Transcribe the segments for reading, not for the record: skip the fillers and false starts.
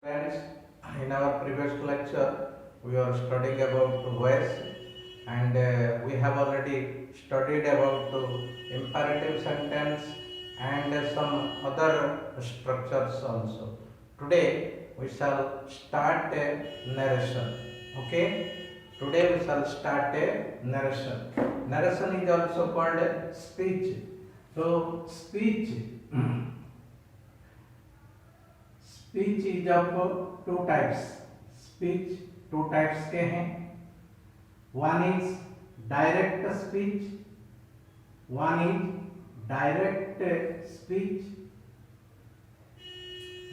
Friends, in our previous lecture, we are studying about voice, and we have already studied about the imperative sentence and some other structures also. Today, we shall start a narration. Okay? Today, we shall start a narration. Narration is also called a speech. So, speech. Speech is of two types speech two types के हैं one is direct speech one is direct speech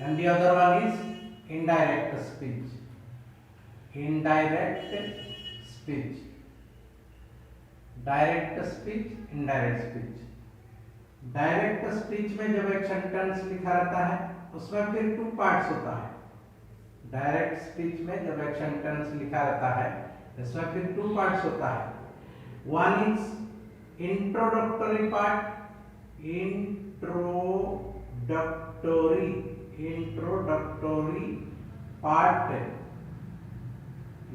and the other one is indirect speech direct speech indirect speech direct speech में जब एक sentence लिखा रहता है उसमें फिर टू पार्ट्स होता है डायरेक्ट स्पीच में जब एक सेंटेंस लिखा रहता है इसमें फिर टू पार्ट्स होता है वन इज इंट्रोडक्टरी पार्ट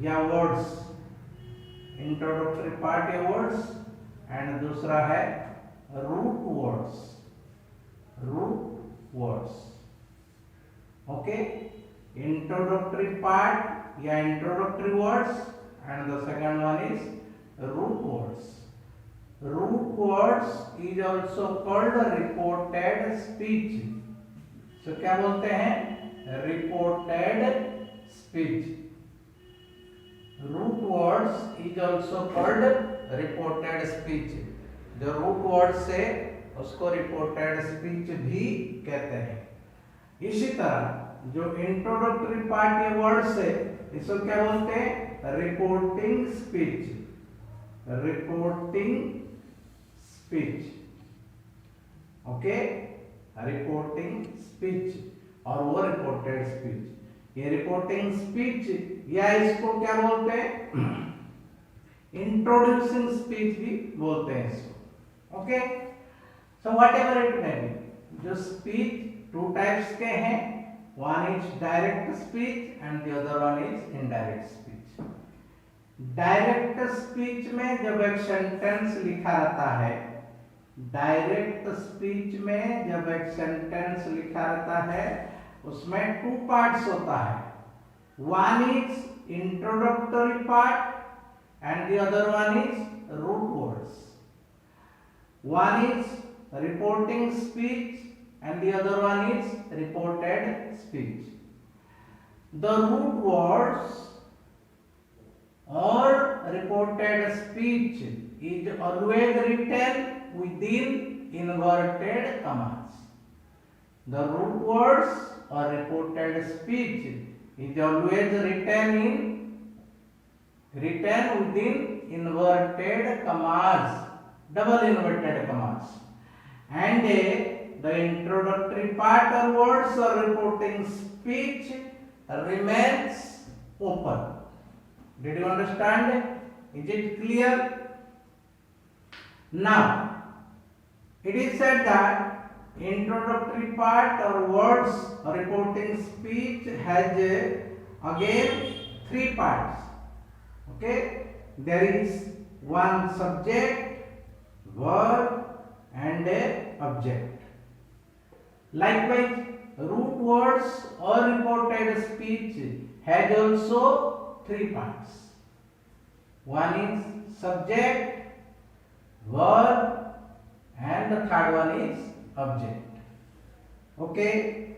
या वर्ड्स इंट्रोडक्टरी पार्ट या वर्ड्स एंड दूसरा है root words okay introductory part या introductory words and the second one is root words is also called reported speech so क्या बोलते हैं reported speech root words is also called reported speech जो root words से उसको reported speech भी कहते हैं इसी तरह जो इंट्रोडक्टरी पार्ट ये वर्ड से इसको क्या बोलते हैं reporting speech okay reporting speech और वो रिपोर्टेड स्पीच ये रिपोर्टिंग स्पीच या इसको क्या बोलते हैं इंट्रोड्यूसिंग स्पीच भी बोलते हैं इसको okay so what ever it may be जो स्पीच टू टाइप्स के हैं one is direct speech and the other one is indirect speech direct speech में जब एक सेंटेंस लिखा रहता है डायरेक्ट स्पीच में जब एक सेंटेंस लिखा रहता है उसमें टू पार्ट्स होता है one is introductory part and the other one is root words one is reporting speech and the other one is reported speech. The root words or reported speech is always written within inverted commas. The root words or reported speech is always written within inverted commas, double inverted commas, and the introductory part or words or reporting speech remains open. Did you understand? Is it clear? Now, it is said that introductory part or words or reporting speech has again three parts. Okay? There is one subject, verb and a object. Likewise, root words or reported speech has also three parts. One is subject, verb, and the third one is object. Okay?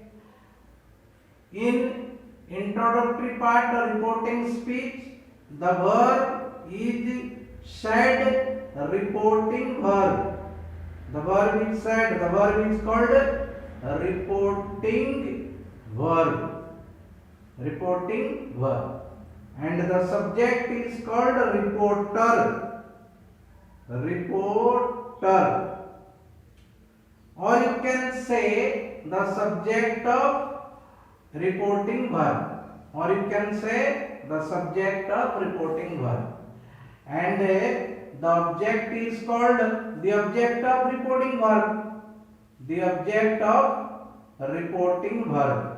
In introductory part or reporting speech, the verb is said reporting verb. The verb is said, the verb is called reporting verb and the subject is called reporter or you can say the subject of reporting verb or you can say the subject of reporting verb and the object is called the object of reporting verb the object of reporting verb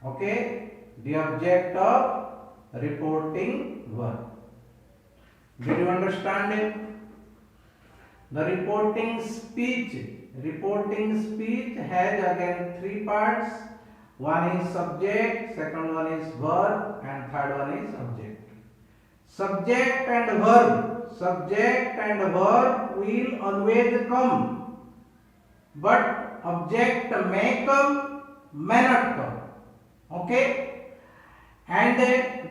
Okay, the object of reporting verb. Did you understand it? The reporting speech has again three parts. One is subject, second one is verb, and third one is object. Subject and verb will always come, but object may come, may not come. Okay, and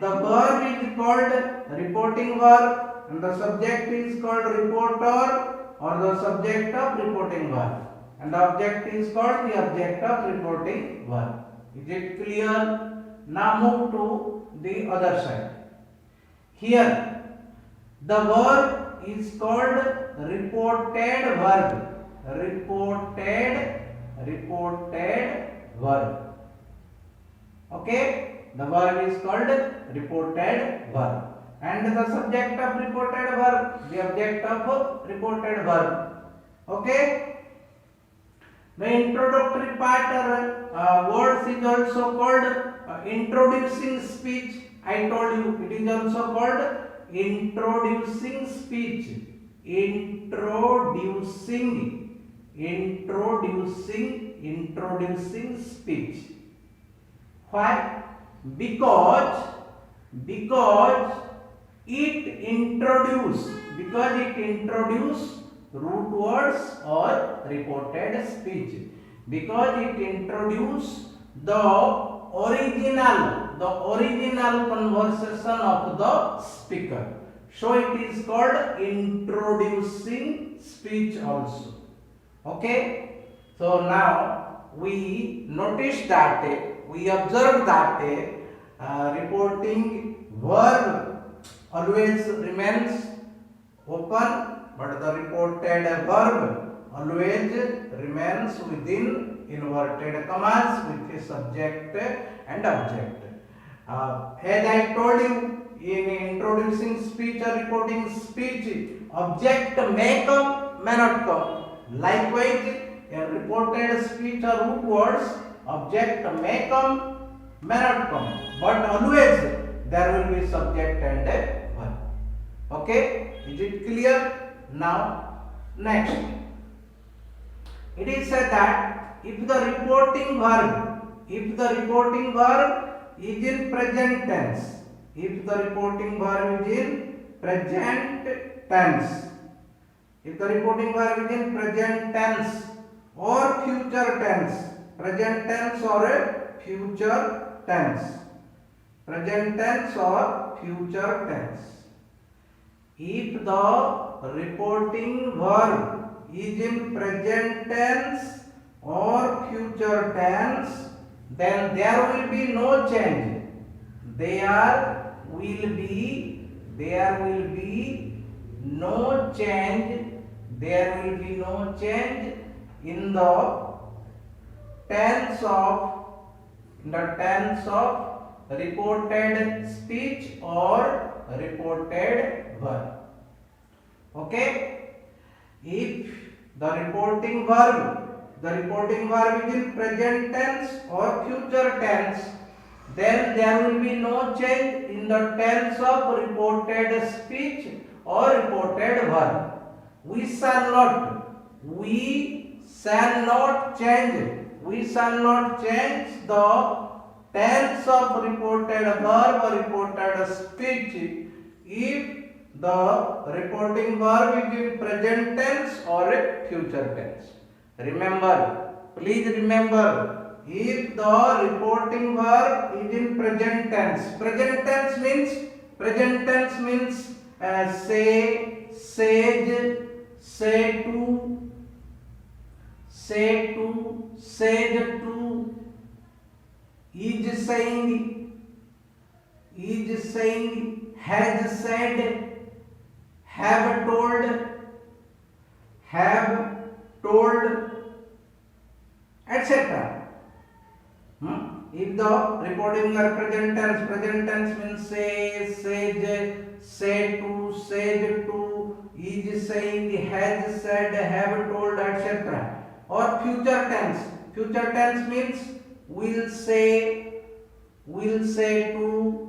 the verb is called reporting verb, and the subject is called reporter or the subject of reporting verb, and the object is called the object of reporting verb. Is it clear? Now move to the other side. Here the verb is called reported verb. Reported verb. Okay, the verb is called reported verb, and the subject of reported verb, the object of reported verb. Okay, the introductory part or words is also called introducing speech. I told you it is also called introducing speech. Introducing speech. Why? Because it introduce root words or reported speech. Because it introduce the original conversation of the speaker. So it is called introducing speech also. Okay. So now we observe that reporting verb always remains open, but the reported verb always remains within inverted commas with a subject and object. As I told you, in introducing speech or reporting speech, object may come, may not come. Likewise, in reported speech or root words, object may come, may not come, but always there will be subject and verb. Okay, is it clear? Now, next, it is said that if the reporting verb is in present tense, if the reporting verb is in present tense, or future tense, present tense or future tense, if the reporting verb is in present tense or future tense, then there will be no change. There will be no change in the tense of reported speech or reported verb. Okay, if the reporting verb is in present tense or future tense, then there will be no change in the tense of reported speech or reported verb. We shall not change the tense of reported verb or reported speech if the reporting verb is in present tense or future tense. Please remember, if the reporting verb is in present tense means say, sage, say to, sage to, is saying, has said, have told, etc. If the reporting verb present tense means say, sage, say to, is saying, has said, have told, etc. Or future tense means will say, will say to,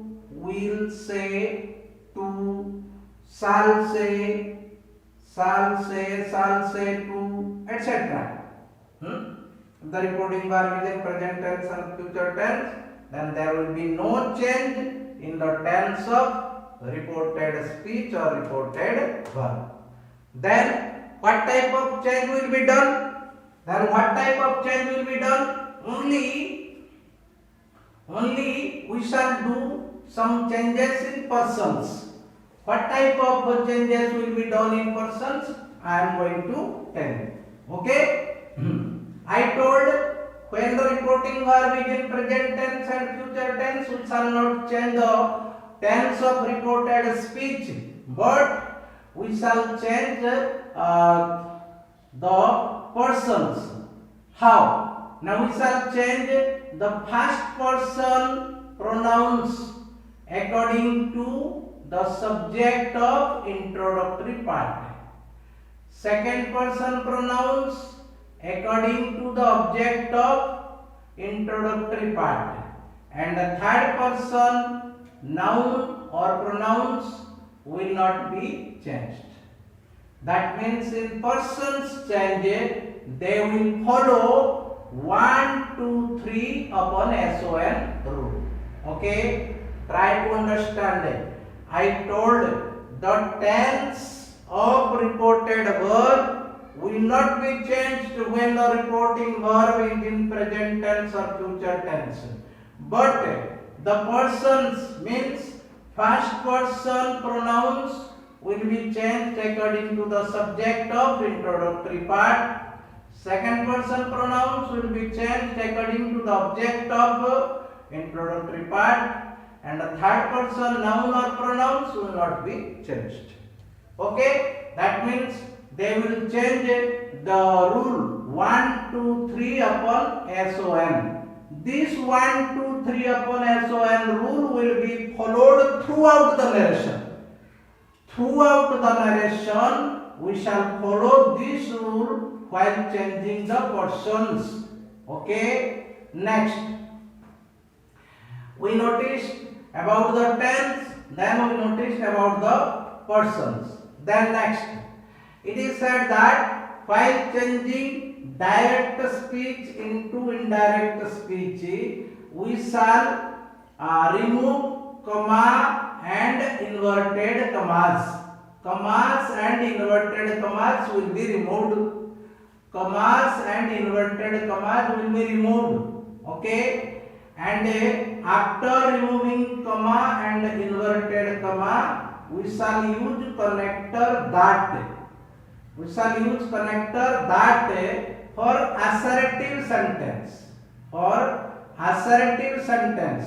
shall say to, etc. If the reporting verb is in present tense and future tense, then there will be no change in the tense of reported speech or reported verb. Then what type of change will be done? Only we shall do some changes in persons. What type of changes will be done in persons? I am going to tell you. Okay? I told when the reporting verb is in present tense and future tense, we shall not change the tense of reported speech, but we shall change the persons. How? Now we shall change the first person pronouns according to the subject of introductory part. Second person pronouns according to the object of introductory part. And the third person noun or pronouns will not be changed. That means in persons change, they will follow 1, 2, 3 upon SON rule. Okay? Try to understand it. I told the tense of reported verb will not be changed when the reporting verb is in present tense or future tense. But the persons means first person pronouns will be changed according to the subject of introductory part. Second person pronouns will be changed according to the object of introductory part. And the third person noun or pronouns will not be changed. Okay? That means they will change the rule 1, 2, 3 upon SON. This 1, 2, 3 upon SON rule will be followed throughout the narration. Throughout the narration, we shall follow this rule while changing the persons. Okay? Next, we noticed about the tense, then we noticed about the persons. Then next, it is said that while changing direct speech into indirect speech, we shall remove comma and inverted commas. Commas and inverted commas will be removed. Commas and inverted commas will be removed. Okay? And after removing comma and inverted comma, we shall use connector that. We shall use connector that for assertive sentence. For assertive sentence.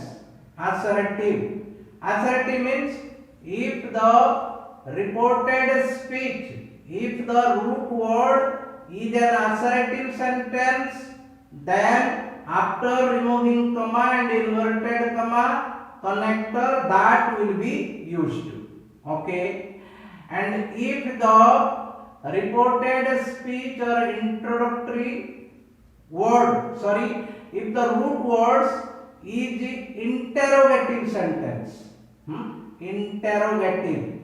Assertive. Assertive means if the reported speech, if the root word is an assertive sentence, then after removing comma and inverted comma, connector that will be used. Okay? And if the reported speech or introductory word, if the root words is interrogative sentence, interrogative,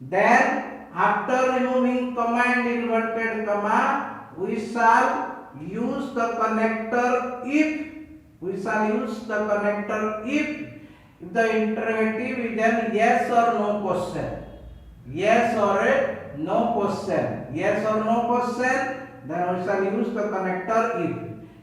then after removing comma and inverted comma, we shall use the connector if. We shall use the connector if the interrogative is an yes or no question. Yes or no question. Yes or no question, then we shall use the connector if.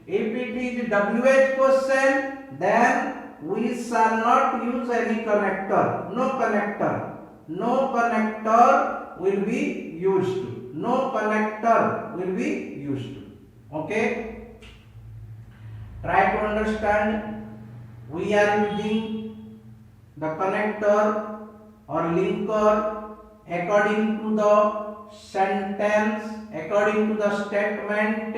If it is WH question, then we shall not use any connector. No connector. No connector will be used. No connector will be used. Okay? Try to understand. We are using the connector or linker according to the sentence, according to the statement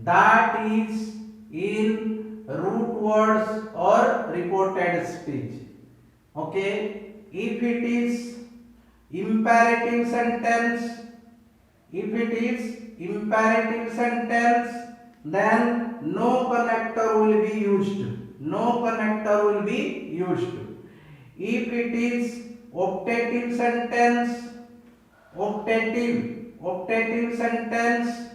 that is in root words or reported speech. Okay? If it is imperative sentence, then no connector will be used. No connector will be used. If it is optative sentence, optative sentence,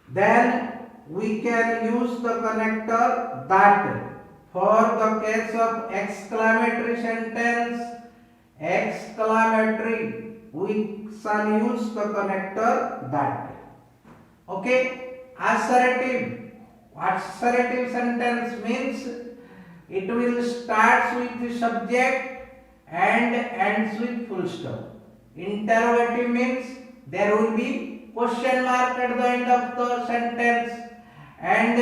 then we can use the connector that. For the case of exclamatory sentence, exclamatory, we shall use the connector that. Okay, assertive. Assertive sentence means it will start with the subject and ends with full stop. Interrogative means there will be question mark at the end of the sentence, and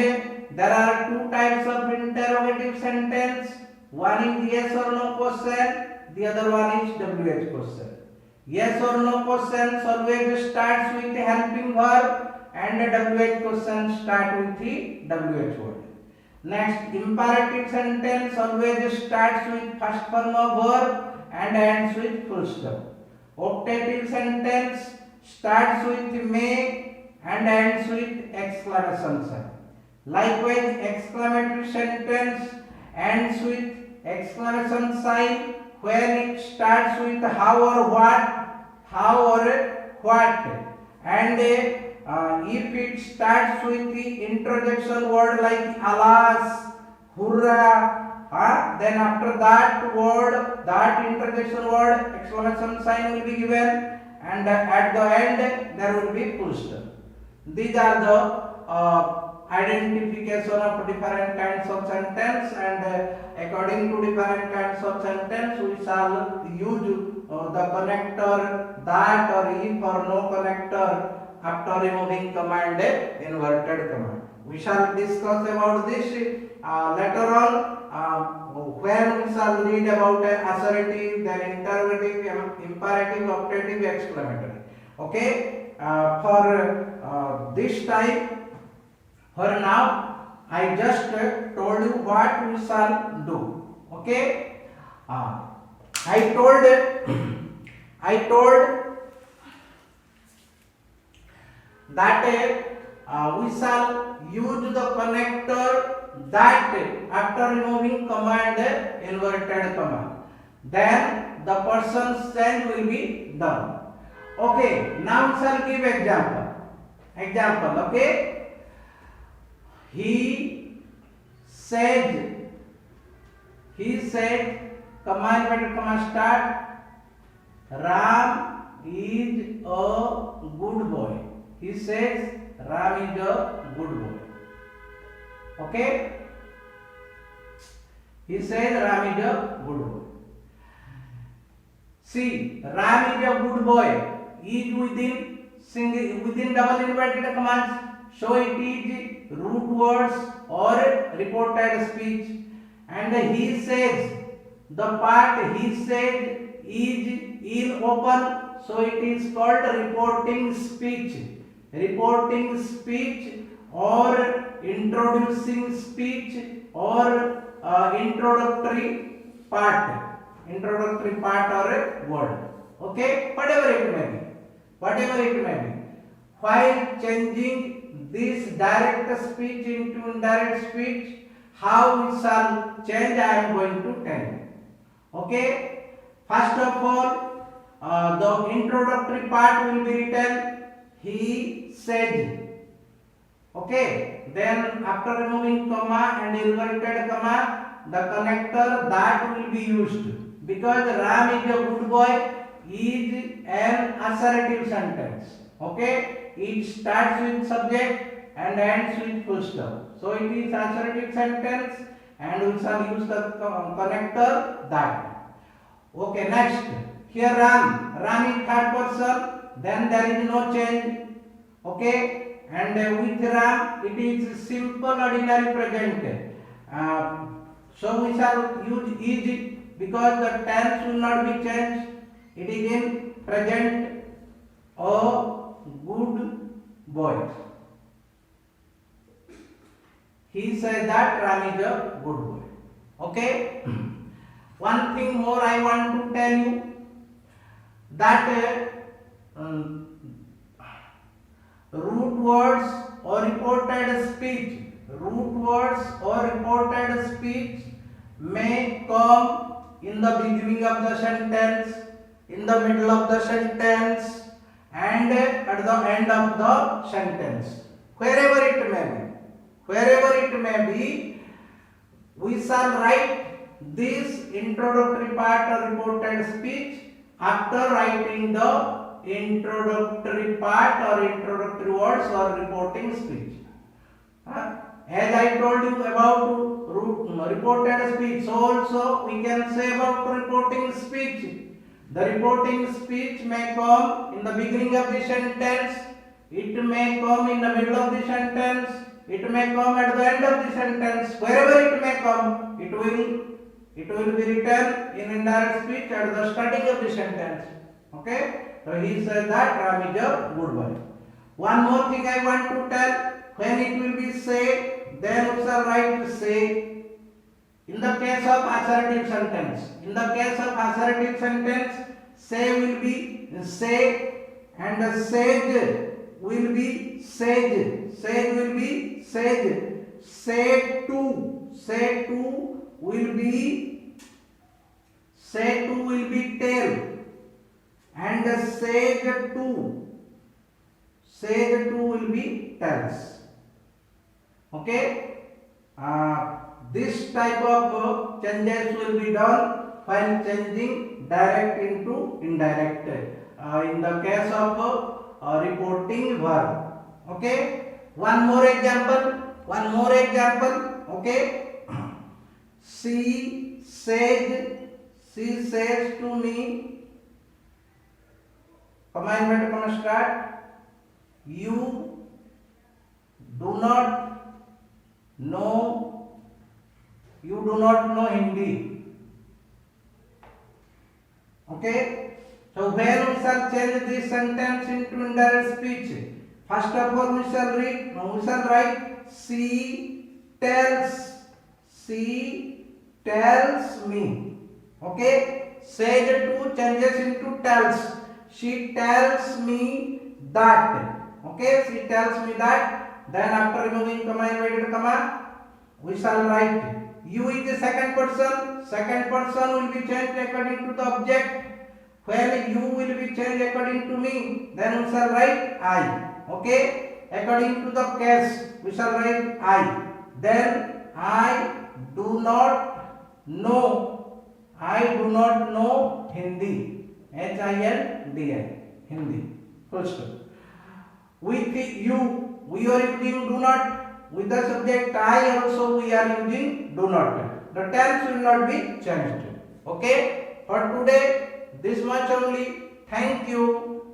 there are two types of interrogative sentence. One is yes or no question, the other one is WH question. Yes or no questions always starts with the helping verb, and WH question start with the WH word. Next, imperative sentence always starts with first form of verb and ends with full stop. Optative sentence starts with may and ends with exclamation sign. Likewise, exclamatory sentence ends with exclamation sign when it starts with how or what, and if it starts with the interjection word like alas, hurrah, then after that word, that interjection word, exclamation sign will be given, and at the end there will be full stop. These are the identification of different kinds of sentence, and according to different kinds of sentence we shall use the connector that or if or no connector after removing command inverted command. We shall discuss about this later on when we shall read about assertive, then interrogative, imperative, optative, exclamatory. Okay, for this time, for now I just told you what we shall do. Okay, I told that we shall use the connector that after removing command inverted command, then the person's change will be done. Okay, now we shall give example. Okay, he said command inverted comma start, Ram is a good boy. He says Ram is a good boy. Okay, he says Ram is a good boy. See, Ram is a good boy is within double inverted commas, so it is root words or reported speech, and he says, the part he said is in open, so it is called reporting speech or introducing speech or introductory part or a word. Okay, whatever it may be. While changing this direct speech into indirect speech, how we shall change, I am going to tell you. Okay, first of all, the introductory part will be written he said. Okay, then after removing comma and inverted comma, the connector that will be used, because Ram is a good boy is an assertive sentence. Okay, it starts with subject and ends with full stop, so it is assertive sentence and we shall use the connector that. Okay, next, here Ram is third person, then there is no change. Okay, and with Ram it is simple ordinary present, so we shall use is because the tense will not be changed. It is in present, a good boy. He said that Ram is a good boy. Okay, one thing more I want to tell you, that root words or reported speech, root words or reported speech may come in the beginning of the sentence, in the middle of the sentence, and at the end of the sentence. Wherever it may be, wherever it may be, we shall write this introductory part or reported speech after writing the introductory part or introductory words or reporting speech. As I told you about reported speech, so also we can say about reporting speech. The reporting speech may come in the beginning of the sentence, it may come in the middle of the sentence, it may come at the end of the sentence. Wherever it may come, it will be written in indirect speech at the starting of the sentence. Okay? So he said that Ram is a good boy. One more thing I want to tell. When it will be say, then we shall write say. In the case of assertive sentence, in the case of assertive sentence, say will be say and sage will be sage. Sage will be sage. Say to will be tell. And sage to will be tells. Okay, this type of changes will be done while changing direct into indirect in the case of reporting verb. Okay, one more example. Okay, she says to me, commandment come start. You do not know Hindi. Okay, so when we shall change this sentence into indirect speech, first of all we shall write she tells me. Okay, says to changes into tells. She tells me that. Okay, she tells me that. Then after removing comma, inverted comma, we shall write you is the second person. Second person will be changed according to the object. When you will be changed according to me, then we shall write I. Okay, according to the case, we shall write I. Then I do not know Hindi. Hindi. Hindi. Full stop. With you, we are using do not. With the subject I also we are using do not. The tense will not be changed. Okay. For today, this much only. Thank you.